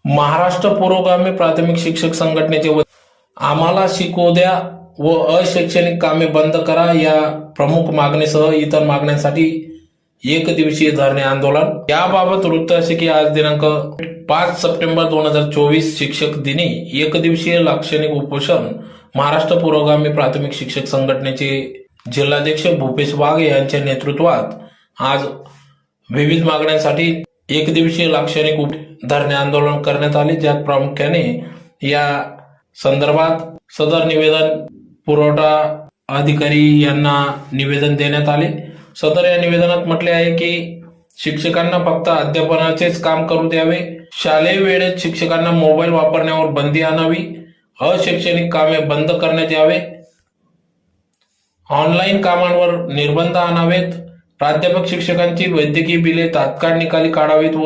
महाराष्ट्र पुरोगामी प्राथमिक शिक्षक संघटनेचे आम्हाला शिकवू द्या व अशैक्षणिक कामे बंद करा या प्रमुख मागणीसह इतर मागण्यांसाठी एक दिवसीय धरणे आंदोलन। याबाबत वृत्त असे की आज दिनांक 5 सप्टेंबर 2024 शिक्षक दिनी एक दिवसीय लाक्षणिक उपोषण महाराष्ट्र पुरोगामी प्राथमिक शिक्षक संघटनेचे जिल्हाध्यक्ष भूपेश वाघ यांच्या नेतृत्वात आज विविध मागण्यांसाठी एक दिवसीय लाक्षणिक धरणे आंदोलन करण्यात आले, ज्यात प्रामुख्याने या संदर्भात सदर निवेदन पुरवठा अधिकारी यांना निवेदन देण्यात आले। सदर या निवेदनात म्हटले आहे की शिक्षकांना फक्त अध्यापनाचेच काम करू द्यावे, शालेय वेळेत शिक्षकांना मोबाईल वापरण्यावर बंदी आणावी, अशैक्षणिक कामे बंद करण्यात यावे, ऑनलाईन कामांवर निर्बंध आणावेत, प्राध्यापक शिक्षकांची वैद्यकीय बिले तात्काळ निकाली काढावीत